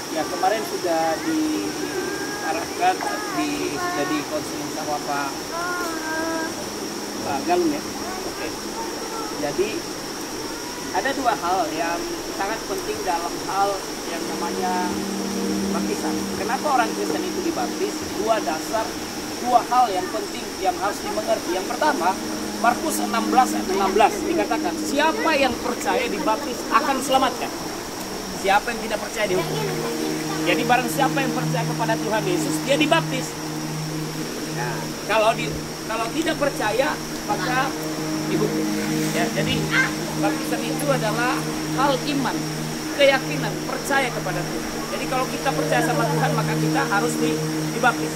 Ya kemarin sudah diarahkan, sudah dikonseling sama Pak Galung ya. Oke. Jadi ada dua hal yang sangat penting dalam hal yang namanya baptisan. Kenapa orang Kristen itu dibaptis? Dua hal yang penting yang harus dimengerti. Yang pertama, Markus 16 ayat 16 dikatakan, siapa yang percaya dibaptis akan selamatkan. Siapa yang tidak percaya dihukum. Jadi barang siapa yang percaya kepada Tuhan Yesus, dia dibaptis. Nah, kalau tidak percaya, maka dihukum. Ya, jadi baptisan itu adalah hal iman, keyakinan, percaya kepada Tuhan. Jadi kalau kita percaya sama Tuhan, maka kita harus dibaptis.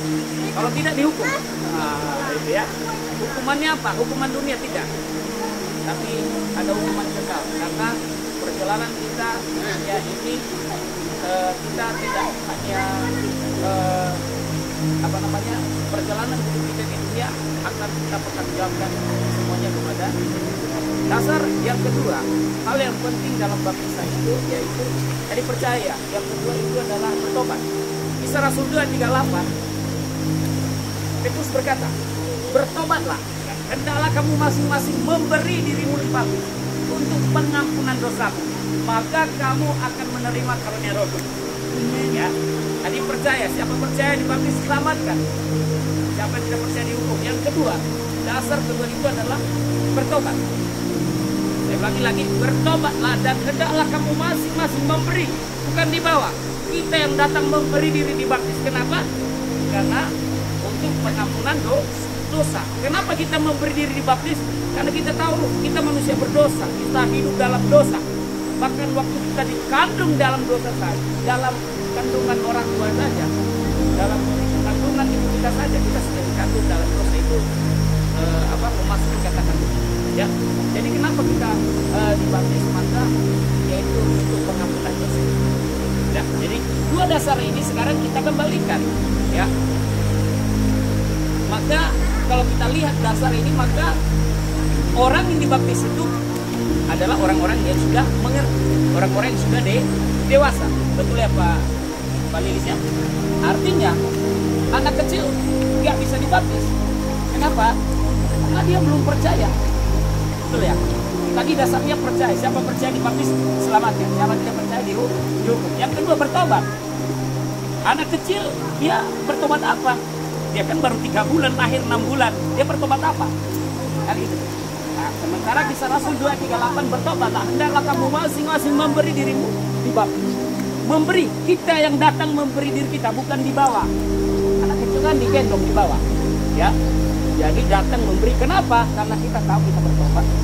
Kalau tidak dihukum. Nah, itu ya. Hukumannya apa? Hukuman dunia tidak. Tapi ada hukuman kekal. Karena perjalanan kita ya ini kita tidak hanya perjalanan hidup kita di dunia akan kita pertanggungjawabkan semuanya kepada dasar. Yang kedua, hal yang penting dalam baptisan itu yaitu jadi percaya. Yang kedua itu adalah bertobat. Kisah Rasul 2:38 Petrus berkata, bertobatlah, hendaklah kamu masing-masing memberi dirimu dibaptis untuk pengampunan dosamu, maka kamu akan menerima karunia Roh Kudus. Ya, tadi percaya, siapa percaya dibaptis selamatkan, siapa tidak percaya dihukum. Yang kedua, dasar kedua itu adalah bertobat. Saya ulangi lagi, bertobatlah dan hendaklah kamu masing-masing memberi, bukan dibawa. Kita yang datang memberi diri dibaptis. Kenapa? Karena untuk pengampunan dosa. Kenapa kita memberi diri dibaptis? Karena kita tahu kita manusia berdosa, kita hidup dalam dosa. Bahkan waktu kita dikandung dalam dosa saja, dalam kandungan orang tua saja, dalam kandungan ibu kita saja, kita sudah dikandung dalam dosa itu. Memasuki katakan ya. Jadi kenapa kita dibaptis? Maka yaitu untuk pengampunan dosa. Ya, jadi dua dasar ini sekarang kita kembalikan, ya. Maka kalau kita lihat dasar ini, maka orang yang dibaptis itu adalah orang-orang yang sudah mengerti, orang-orang yang sudah dewasa. Betul ya Pak Lilis ya? Artinya anak kecil nggak bisa dibaptis. Kenapa? Karena dia belum percaya. Betul ya? Tadi dasarnya percaya. Siapa percaya dibaptis selamatkan. Siapa tidak percaya dihukum. Yang kedua bertobat. Anak kecil dia bertobat apa? Dia kan baru 3 bulan, lahir 6 bulan. Dia bertobat apa? Kan gitu. Nah, sementara Kisah Rasul 2:38 bertobatlah, hendaklah kamu masing-masing memberi dirimu dibaptis. Memberi, kita yang datang memberi diri kita, bukan dibawa. Anak kecil kan digendong dibawa. Ya. Jadi datang memberi. Kenapa? Karena kita tahu kita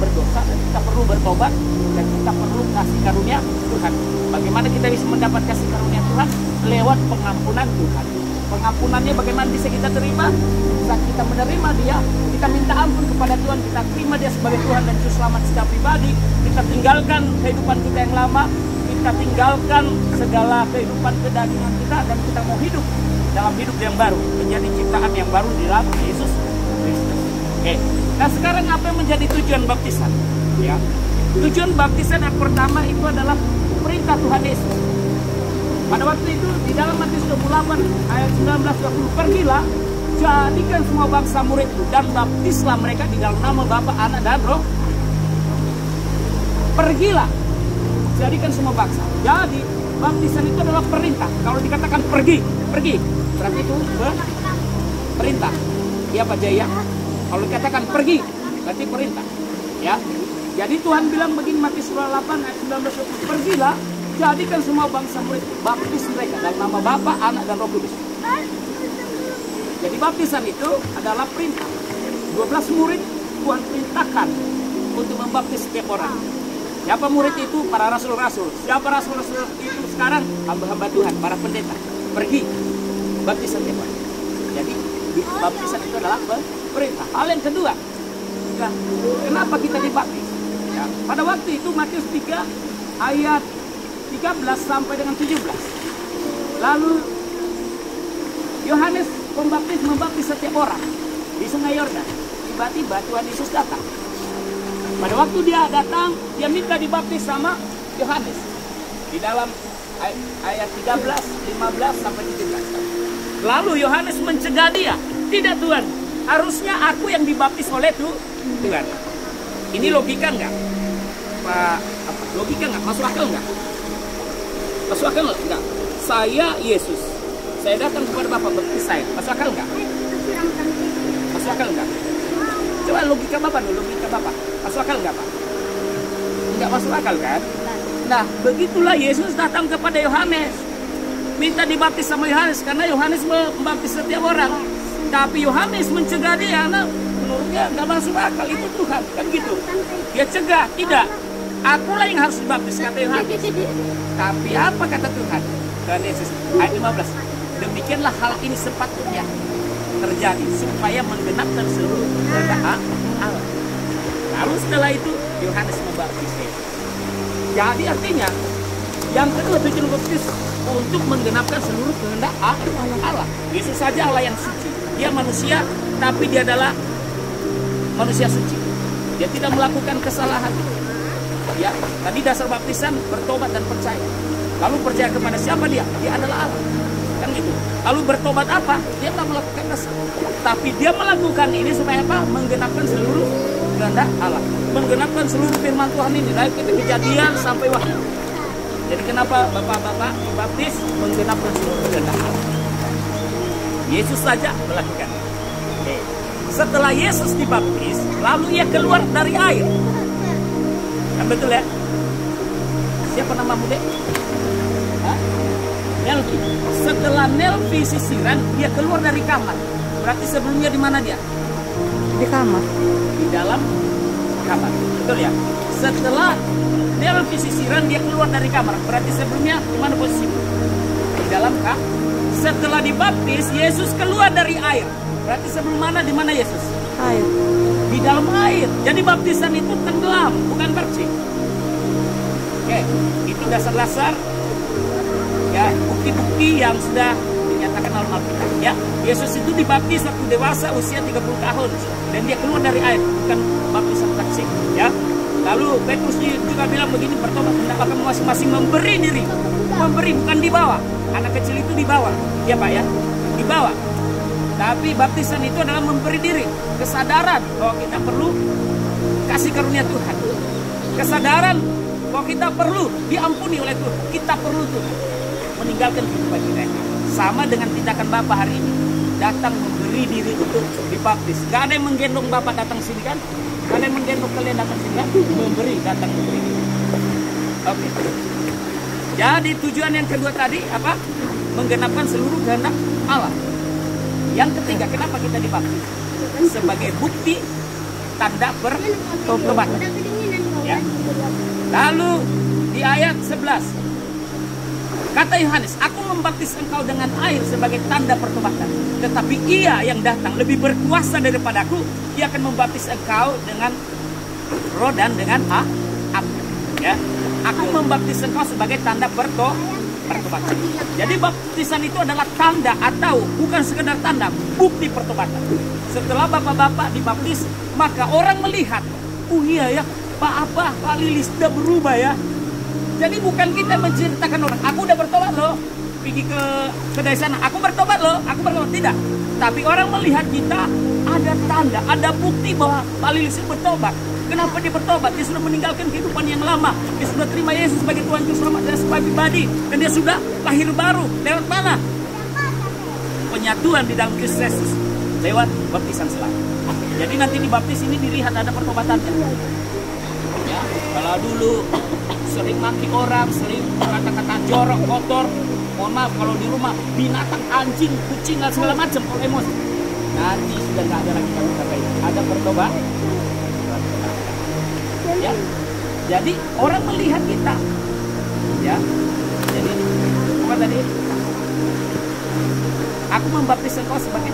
berdosa dan kita perlu bertobat dan kita perlu kasih karunia Tuhan. Bagaimana kita bisa mendapat kasih karunia Tuhan? Lewat pengampunan Tuhan. Pengampunannya bagaimana bisa kita terima? Bisa kita menerima dia, kita minta ampun kepada Tuhan, kita terima dia sebagai Tuhan dan Juru Selamat secara pribadi. Kita tinggalkan kehidupan kita yang lama, kita tinggalkan segala kehidupan kedagingan kita dan kita mau hidup dalam hidup yang baru, menjadi ciptaan yang baru di dalam Yesus Kristus. Oke. Nah sekarang apa yang menjadi tujuan baptisan? Ya. Tujuan baptisan yang pertama itu adalah perintah Tuhan Yesus. Pada waktu itu di dalam Matius 28 ayat 19-20, pergilah, jadikan semua bangsa muridku dan baptislah mereka di dalam nama Bapa, Anak dan Roh. Pergilah, jadikan semua bangsa. Jadi baptisan itu adalah perintah. Kalau dikatakan pergi, berarti itu perintah. Ya Pak Jaya. Kalau dikatakan pergi, berarti perintah. Ya. Jadi Tuhan bilang begini, Matius 28 ayat 19-20, pergilah, jadikan semua bangsa murid, baptis mereka dalam nama Bapa, Anak dan Roh Kudus. Jadi baptisan itu adalah perintah. 12 murid Tuhan perintahkan untuk membaptis setiap orang. Siapa murid itu? Para rasul-rasul. Siapa rasul-rasul itu sekarang? Hamba-hamba Tuhan, para pendeta. Pergi, baptisan setiap orang. Jadi baptisan itu adalah perintah. Hal yang kedua, ya, kenapa kita dibaptis? Ya, pada waktu itu Matius 3 ayat 13 sampai dengan 17. Lalu Yohanes Pembaptis membaptis setiap orang di Sungai Yordan. Tiba-tiba Tuhan Yesus datang. Pada waktu dia datang, dia minta dibaptis sama Yohanes. Di dalam ayat 13, 15 sampai 17. Lalu Yohanes mencegah dia, tidak Tuhan, harusnya aku yang dibaptis oleh Tuhan. Ini logika nggak? Logika nggak? Masuk akal nggak? Masuk akal nggak? Saya Yesus, saya datang kepada Bapak baptis saya. Masuk akal nggak? Masuk akal nggak? Coba logika Bapak dulu, logika Bapak. Masuk akal nggak Pak? Nggak masuk akal kan? Nah, begitulah Yesus datang kepada Yohanes, minta dibaptis sama Yohanes karena Yohanes membaptis setiap orang. Tapi Yohanes mencegah dia, nah, menurutnya nggak masuk akal, itu Tuhan, kan gitu. Dia cegah, tidak. Akulah yang harus dibaptis, kata Yohanes. Tapi apa kata Tuhan? Tuhan Yesus, ayat 15. Demikianlah hal ini sepatutnya terjadi supaya menggenapkan seluruh kehendak Allah. Lalu setelah itu Yohanes membaptis Yesus. Jadi artinya yang kedua tujuan baptis untuk menggenapkan seluruh kehendak Allah. Yesus saja Allah yang suci. Dia manusia, tapi dia adalah manusia suci. Dia tidak melakukan kesalahan. Ya, tadi dasar baptisan bertobat dan percaya. Lalu percaya kepada siapa dia? Dia adalah Allah. Kan gitu. Lalu bertobat apa? Dia tidak melakukan dosa. Tapi dia melakukan ini supaya apa? Menggenapkan seluruh kehendak Allah. Menggenapkan seluruh firman Tuhan ini dari Kejadian sampai Wahyu. Jadi kenapa bapak-bapak dibaptis? Menggenapkan seluruh kehendak Allah. Yesus saja melakukan. Oke. Setelah Yesus dibaptis, lalu ia keluar dari air. Kan betul ya? Siapa namamu dek? Nelvi. Setelah Nelvi sisiran, dia keluar dari kamar. Berarti sebelumnya di mana dia? Di kamar. Di dalam kamar. Betul ya? Setelah Nelvi sisiran, dia keluar dari kamar. Berarti sebelumnya di mana posisinya? Di dalam kamar. Setelah dibaptis, Yesus keluar dari air. Berarti sebelum mana? Di mana Yesus? Air. Di dalam air. Jadi baptisan itu tenggelam, bukan bersih. Oke, itu dasar-dasar ya, bukti-bukti yang sudah dinyatakan dalam Alkitab. Ya, Yesus itu dibaptis waktu dewasa usia 30 tahun dan dia keluar dari air, bukan baptisan bersih. Ya. Lalu Petrus juga bilang begini, bertobat hendaklah kamu masing-masing memberi diri. Memberi, bukan dibawa. Anak kecil itu dibawa. Ya Pak ya, dibawa. Tapi baptisan itu adalah memberi diri, kesadaran bahwa kita perlu kasih karunia Tuhan, kesadaran bahwa kita perlu diampuni oleh Tuhan, kita perlu Tuhan meninggalkan kehidupan kita. Sama dengan tindakan Bapak hari ini, datang memberi diri untuk dibaptis. Gak ada yang menggendong Bapak datang sini kan? Gak ada yang menggendong kalian datang sini kan? Memberi, datang memberi. Oke. Jadi tujuan yang kedua tadi apa? Menggenapkan seluruh kehendak Allah. Yang ketiga, kenapa kita dibaptis? Sebagai bukti tanda pertobatan. Ya. Lalu di ayat 11 kata Yohanes, aku membaptis engkau dengan air sebagai tanda pertobatan. Tetapi ia yang datang lebih berkuasa daripadaku. Ia akan membaptis engkau dengan roh dan dengan api. Ya. Aku membaptis engkau sebagai tanda pertobatan. Jadi baptisan itu adalah tanda atau bukan sekedar tanda, bukti pertobatan. Setelah bapak-bapak dibaptis, maka orang melihat, oh iya ya, Pak Lilis sudah berubah ya. Jadi bukan kita menceritakan orang, aku udah bertobat loh, pergi ke kedai sana, aku bertobat loh, aku bertobat, tidak. Tapi orang melihat kita ada tanda, ada bukti bahwa Pak Lilis bertobat. Kenapa dia bertobat? Dia sudah meninggalkan kehidupan yang lama. Dia sudah terima Yesus sebagai Tuhan Juru Selamat dan sebagai pribadi. Dan dia sudah lahir baru. Lewat mana? Penyatuan di dalam Kristus Yesus. Lewat baptisan selalu. Jadi nanti di baptis ini dilihat ada pertobatannya. Ya, kalau dulu sering maki orang, sering kata-kata jorok, kotor. Mohon maaf kalau di rumah binatang, anjing, kucing, dan segala macam kalau emosi. Nanti sudah nggak ada lagi kata-kata itu. Ada pertobatan. Ya, jadi orang melihat kita, ya. Jadi apa tadi? Aku membaptis engkau sebagai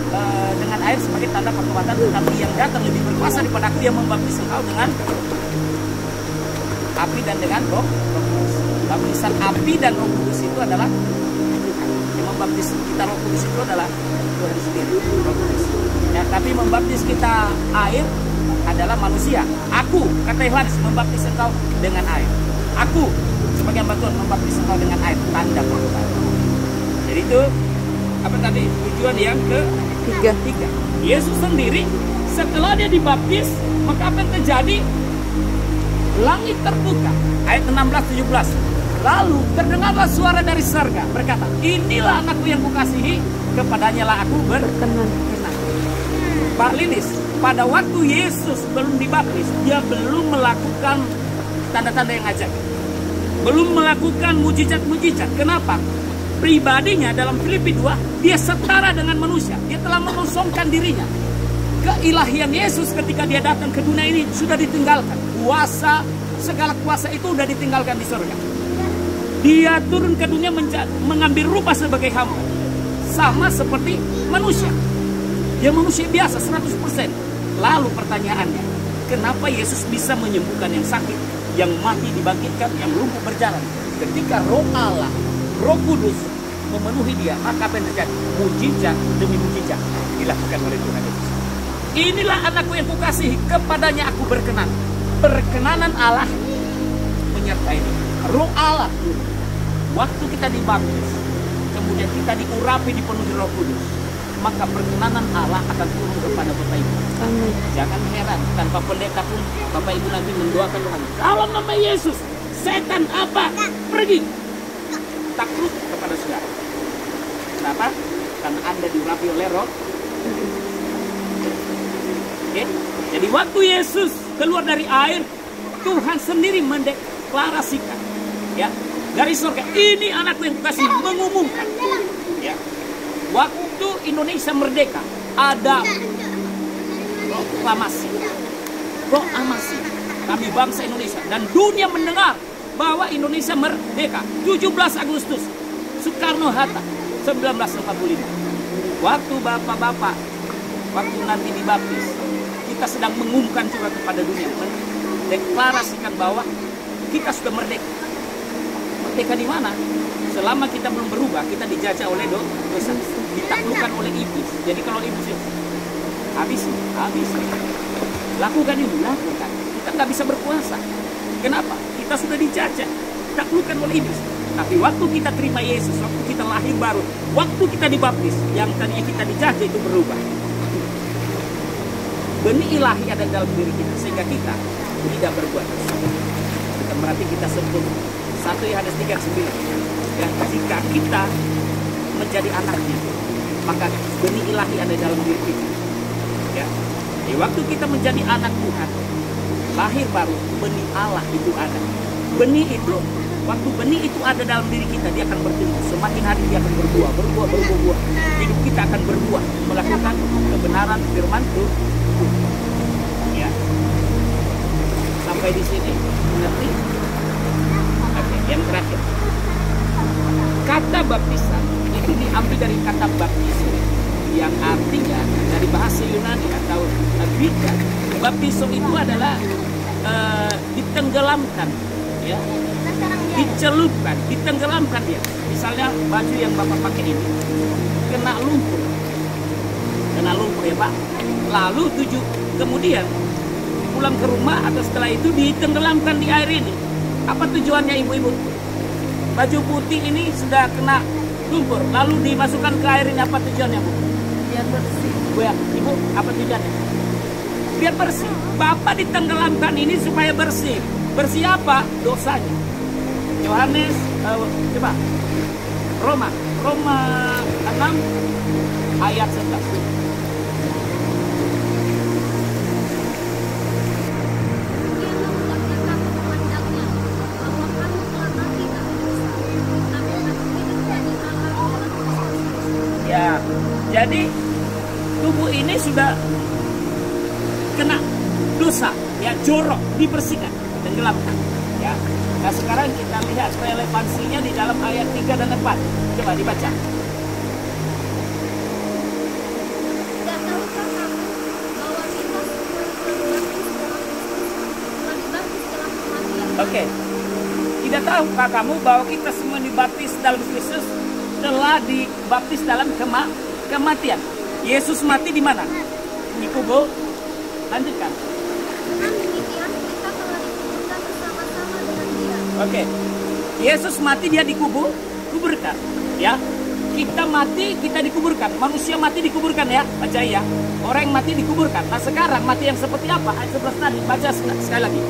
dengan air sebagai tanda pertobatan, tetapi yang datang lebih berkuasa daripada aku yang membaptis engkau dengan api dan dengan roh kudus. Baptisan api dan roh kudus itu adalah Tuhan. Yang membaptis kita roh kudus itu adalah Tuhan sendiri, roh kudus. Ya, tapi membaptis kita air adalah manusia. Aku, kata Yohanes, membaptis engkau dengan air. Aku, sebagian bantuan membaptis engkau dengan air, tanda pertama. Jadi itu apa tadi tujuan yang ketiga. Yesus sendiri setelah dia dibaptis, maka apa yang terjadi? Langit terbuka. Ayat 16-17. Lalu terdengarlah suara dari surga berkata, inilah anakku yang kukasihi, kepadanya lah aku berkenan. Pak Lilis, pada waktu Yesus belum dibaptis, dia belum melakukan tanda-tanda yang ajaib, belum melakukan mujizat-mujizat. Kenapa? Pribadinya dalam Filipi 2, dia setara dengan manusia. Dia telah mengosongkan dirinya. Keilahian Yesus ketika dia datang ke dunia ini sudah ditinggalkan. Kuasa, segala kuasa itu sudah ditinggalkan di surga. Dia turun ke dunia mengambil rupa sebagai hamba. Sama seperti manusia. Dia manusia biasa 100%. Lalu pertanyaannya, kenapa Yesus bisa menyembuhkan yang sakit, yang mati dibangkitkan, yang lumpuh berjalan? Ketika Roh Allah, Roh Kudus memenuhi dia, maka apa yang terjadi? Mujizat demi mujizat dilakukan oleh Tuhan Yesus. Inilah anakku yang kukasihi, kepadanya aku berkenan. Perkenanan Allah menyertai dia. Roh Allah. Waktu kita dibaptis, kemudian kita diurapi, dipenuhi Roh Kudus, maka perkenanan Allah akan turun kepada Bapak Ibu. Amin. Jangan heran, tanpa pendeta pun Bapak Ibu nanti mendoakan Tuhan. Dalam nama Yesus, setan apa? Pergi. Takluk kepada saudara. Kenapa? Karena Anda diurapi oleh Roh. Oke? Jadi waktu Yesus keluar dari air, Tuhan sendiri mendeklarasikan, ya, dari surga, ini anakku yang kukasihi, mengumumkan, ya. Waktu Indonesia merdeka, ada proklamasi, kami bangsa Indonesia, dan dunia mendengar bahwa Indonesia merdeka. 17 Agustus, Soekarno-Hatta, 1945. Waktu bapak-bapak, waktu nanti dibaptis, kita sedang mengumumkan juga kepada dunia, mendeklarasikan bahwa kita sudah merdeka. Merdeka di mana? Selama kita belum berubah, kita dijajah oleh dosa, ditaklukkan oleh iblis. Jadi kalau iblis habis. Lakukan ini, lakukan. Kita nggak bisa berkuasa. Kenapa? Kita sudah dijajah, ditaklukkan oleh iblis. Tapi waktu kita terima Yesus, waktu kita lahir baru, waktu kita dibaptis, yang tadinya kita dijajah itu berubah. Benih ilahi ada dalam diri kita, sehingga kita tidak berbuat dosa. Bukan berarti kita sempurna. 1 Yohanes 3:9. Ya, jika kita menjadi anaknya, maka benih ilahi ada dalam diri kita. Ya, di waktu kita menjadi anak Tuhan, lahir baru, benih Allah itu ada. Benih itu, waktu benih itu ada dalam diri kita, dia akan bertumbuh. Semakin hari dia akan berbuah. Hidup kita akan berbuah, melakukan kebenaran firman Tuhan. Ya, sampai di sini mengerti? Oke, yang terakhir, kata baptisan itu diambil dari kata baptiso, yang artinya dari bahasa Yunani atau Greka. Baptiso itu adalah ditenggelamkan, ya, dicelupkan, ditenggelamkan dia. Misalnya baju yang Bapak pakai ini kena lumpur ya Pak. Lalu kemudian pulang ke rumah atau setelah itu ditenggelamkan di air ini. Apa tujuannya ibu-ibu? Baju putih ini sudah kena lumpur, lalu dimasukkan ke air ini, apa tujuannya Bu? Biar bersih. Bu ya, Ibu, apa tujuannya? Biar bersih. Bapak ditenggelamkan ini supaya bersih. Bersih apa? Dosanya. Yohanes, coba. Roma 6 ayat 11. Ya, jadi tubuh ini sudah kena dosa, ya, jorok, dibersihkan, tenggelamkan, ya. Nah sekarang kita lihat relevansinya di dalam ayat 3 dan 4. Coba dibaca. Oke, tidak tahukah kamu bahwa kita semua dibaptis dalam Kristus, telah dibaptis dalam kematian. Yesus mati di mana? Di kubur. Lanjutkan. Oke. Yesus mati, dia dikuburkan. Ya, kita mati, kita dikuburkan. Manusia mati dikuburkan ya, baca ya. Orang yang mati dikuburkan. Nah sekarang mati yang seperti apa? Ayat 11 tadi, baca sekali lagi.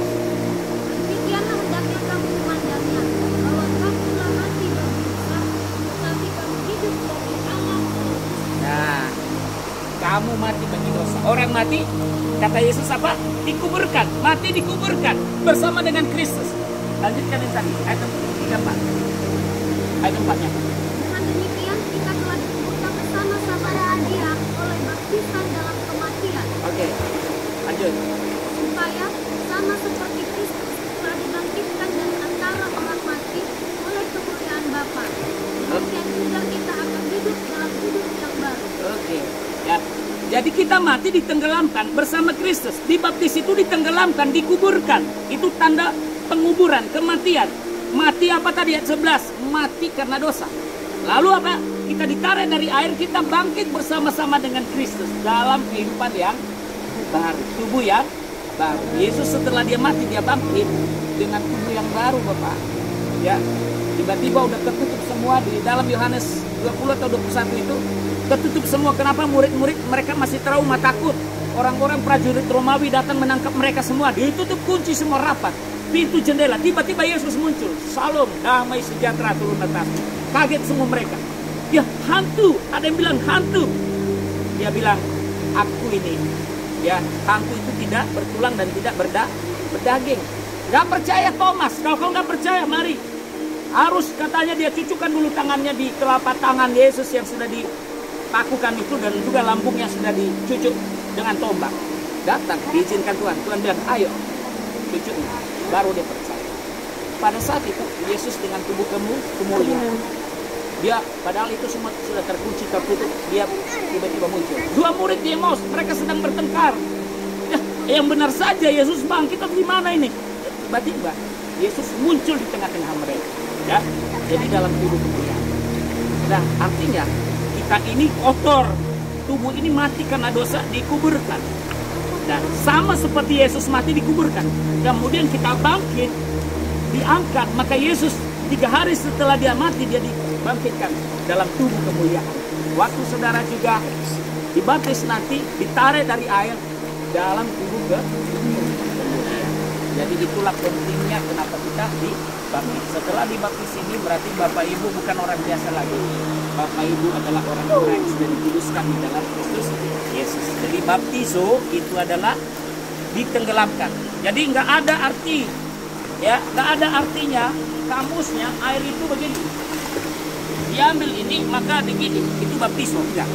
Demikianlah hendaknya kamu memandangnya, bahwa kamu telah mati bagi dosa, tetapi kamu hidup bagi Allah. Nah, kamu mati bagi dosa. Orang mati, kata Yesus apa? Dikuburkan. Mati dikuburkan bersama dengan Kristus. Lanjutkan yang tadi, ayat 34. Ayat 4-nya. Dengan demikian kita telah dikuburkan bersama-sama dengan Dia oleh baptisan dalam kematian. Oke, lanjut. Supaya sama seperti Kristus telah dibangkitkan dari antara orang mati oleh kemuliaan Bapa, demikian juga kita akan hidup dalam hidup yang baru. Oke, ya. Jadi kita mati ditenggelamkan bersama Kristus. Dibaptis itu ditenggelamkan, dikuburkan. Itu tanda penguburan, kematian. Mati apa tadi ayat 11? Mati karena dosa. Lalu apa? Kita ditarik dari air, kita bangkit bersama-sama dengan Kristus dalam kehidupan yang baru, tubuh yang baru. Yesus setelah dia mati, dia bangkit dengan tubuh yang baru, Bapak. Ya, tiba-tiba udah tertutup semua di dalam Yohanes 20 atau 21 itu tertutup semua. Kenapa? Murid-murid mereka masih trauma, takut. Orang-orang prajurit Romawi datang menangkap mereka semua. Ditutup kunci semua rapat. Pintu jendela. Tiba-tiba Yesus muncul. Salam, damai sejahtera turun atas. Kaget semua mereka. Ya, hantu. Ada yang bilang hantu. Dia bilang, aku ini. Ya, hantu itu tidak bertulang dan tidak berdaging. Gak percaya Thomas. Kalau kau gak percaya, mari. Harus katanya dia cucukkan dulu tangannya di telapak tangan Yesus yang sudah dipakukan itu, dan juga lambungnya sudah dicucuk dengan tombak. Datang, diizinkan Tuhan. Tuhan bilang, ayo, cucuk. Baru dia percaya. Pada saat itu, Yesus dengan tubuh kemuliaan. Dia, padahal itu semua sudah terkunci, tertutup. Dia tiba-tiba muncul. Dua murid di Emmaus, mereka sedang bertengkar. Ya, yang benar saja, Yesus bangkit atau gimana ini? Tiba-tiba, Yesus muncul di tengah-tengah mereka. Ya, jadi dalam tubuh kemuliaan. Nah, artinya kita ini kotor, tubuh ini mati karena dosa, dikuburkan. Nah, sama seperti Yesus mati dikuburkan, kemudian kita bangkit, diangkat. Maka Yesus 3 hari setelah dia mati, dia dibangkitkan dalam tubuh kemuliaan. Waktu saudara juga dibaptis nanti, ditarik dari air dalam tubuh kemuliaan. Jadi itulah pentingnya kenapa kita dibaptis. Setelah dibaptis ini berarti Bapak Ibu bukan orang biasa lagi. Bapak Ibu adalah orang-orang yang sudah dikuduskan di dalam Kristus Yesus. Jadi baptiso itu adalah ditenggelamkan. Jadi nggak ada arti, ya nggak ada artinya kamusnya air itu begini. Diambil ini maka begini, itu baptiso enggak.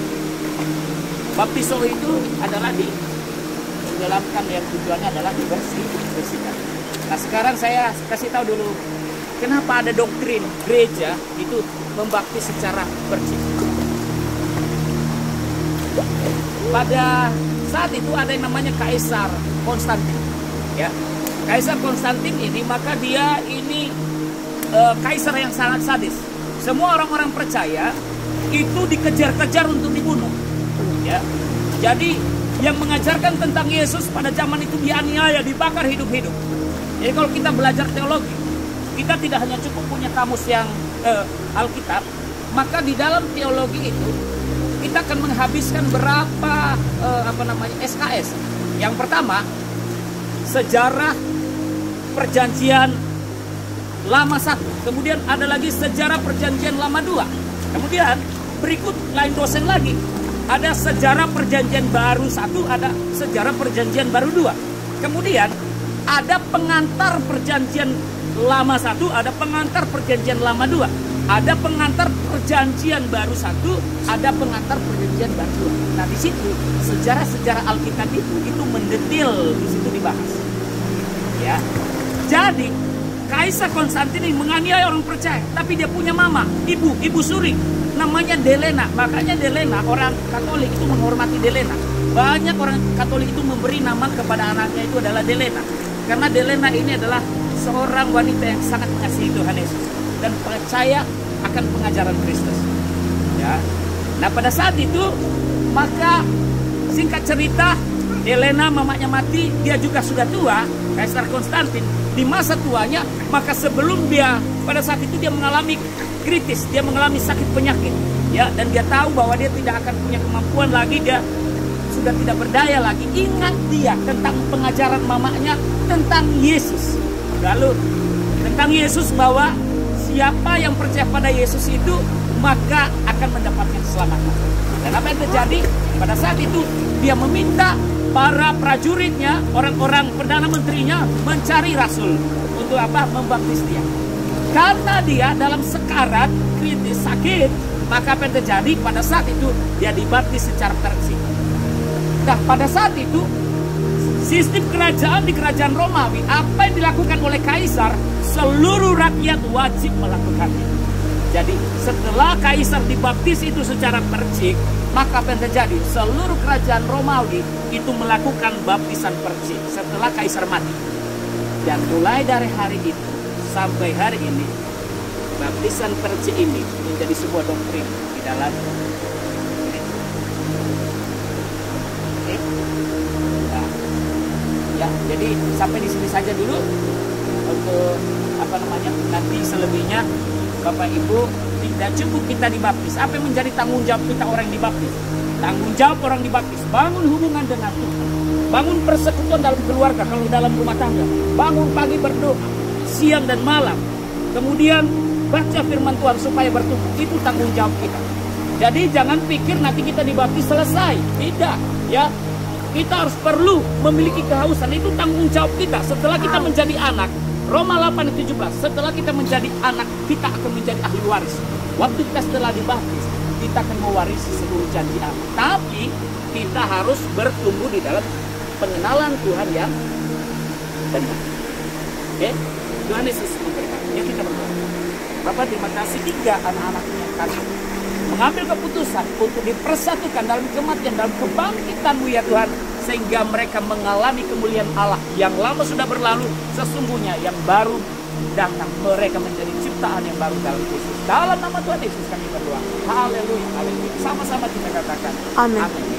Baptiso itu adalah ditenggelamkan, yang tujuannya adalah dibersihkan. Nah sekarang saya kasih tahu dulu kenapa ada doktrin gereja itu membaptis secara bersih. Pada saat itu ada yang namanya Kaisar Konstantin. Ya, Kaisar Konstantin ini, maka dia ini kaisar yang sangat sadis. Semua orang-orang percaya itu dikejar-kejar untuk dibunuh. Ya, jadi yang mengajarkan tentang Yesus pada zaman itu dianiaya, dibakar hidup-hidup. Jadi kalau kita belajar teologi, kita tidak hanya cukup punya kamus yang Alkitab, maka di dalam teologi itu kita akan menghabiskan berapa SKS. Yang pertama, sejarah perjanjian lama 1. Kemudian ada lagi sejarah perjanjian lama 2. Kemudian berikut lain dosen lagi. Ada sejarah perjanjian baru 1, ada sejarah perjanjian baru 2. Kemudian ada pengantar perjanjian lama 1, ada pengantar perjanjian lama 2. Ada pengantar perjanjian baru 1, ada pengantar perjanjian baru 2. Nah, di situ sejarah-sejarah Alkitab itu mendetil, di situ dibahas. Ya. Jadi, Kaisar Konstantin ini menganiaya orang percaya, tapi dia punya mama, ibu suri, namanya Delena. Makanya Delena, orang Katolik itu menghormati Delena. Banyak orang Katolik itu memberi nama kepada anaknya itu adalah Delena. Karena Delena ini adalah seorang wanita yang sangat mengasihi Tuhan Yesus dan percaya akan pengajaran Kristus. Ya. Nah, pada saat itu, maka singkat cerita, Helena mamanya mati, dia juga sudah tua, Kaisar Konstantin. Di masa tuanya, maka sebelum dia, pada saat itu dia mengalami kritis, dia mengalami sakit penyakit, ya, dan dia tahu bahwa dia tidak akan punya kemampuan lagi, dia sudah tidak berdaya lagi. Ingat dia tentang pengajaran mamanya tentang Yesus. Lalu tentang Yesus, bahwa siapa yang percaya pada Yesus itu maka akan mendapatkan keselamatan. Dan apa yang terjadi? Pada saat itu dia meminta para prajuritnya, orang-orang perdana menterinya mencari rasul. Untuk apa? Membaptis dia. Karena dia dalam sekarat kritis sakit, maka apa yang terjadi? Pada saat itu dia dibaptis secara tercik. Nah, pada saat itu sistem kerajaan di kerajaan Romawi, apa yang dilakukan oleh kaisar, seluruh rakyat wajib melakukannya. Jadi setelah kaisar dibaptis itu secara percik, maka apa yang terjadi? Seluruh kerajaan Romawi itu melakukan baptisan percik setelah kaisar mati. Dan mulai dari hari itu sampai hari ini, baptisan percik ini menjadi sebuah doktrin di dalam ya, jadi sampai di sini saja dulu untuk apa namanya, nanti selebihnya Bapak Ibu, tidak cukup kita dibaptis. Apa yang menjadi tanggung jawab kita orang yang dibaptis? Tanggung jawab orang dibaptis, bangun hubungan dengan Tuhan, bangun persekutuan dalam keluarga, kalau dalam rumah tangga, bangun pagi berdoa, siang dan malam, kemudian baca firman Tuhan supaya bertumbuh. Itu tanggung jawab kita. Jadi jangan pikir nanti kita dibaptis selesai, tidak, ya. Kita harus perlu memiliki kehausan, itu tanggung jawab kita. Setelah kita menjadi anak, Roma 8:17, setelah kita menjadi anak, kita akan menjadi ahli waris. Waktu kita setelah dibaptis, kita akan mewarisi seluruh janji Allah. Tapi kita harus bertumbuh di dalam pengenalan Tuhan yang benar. Oke? Tuhan Yesus memberkati. Ya, kita berdoa. Bapak, terima kasih 3 anak-anaknya yang kasih mengambil keputusan untuk dipersatukan dalam kematian, dalam kebangkitan-Mu ya Tuhan, sehingga mereka mengalami kemuliaan Allah. Yang lama sudah berlalu, sesungguhnya yang baru datang. Mereka menjadi ciptaan yang baru dalam Kristus. Dalam nama Tuhan Yesus kami berdoa. Haleluya, haleluya. Sama-sama kita katakan. Amin. Amin.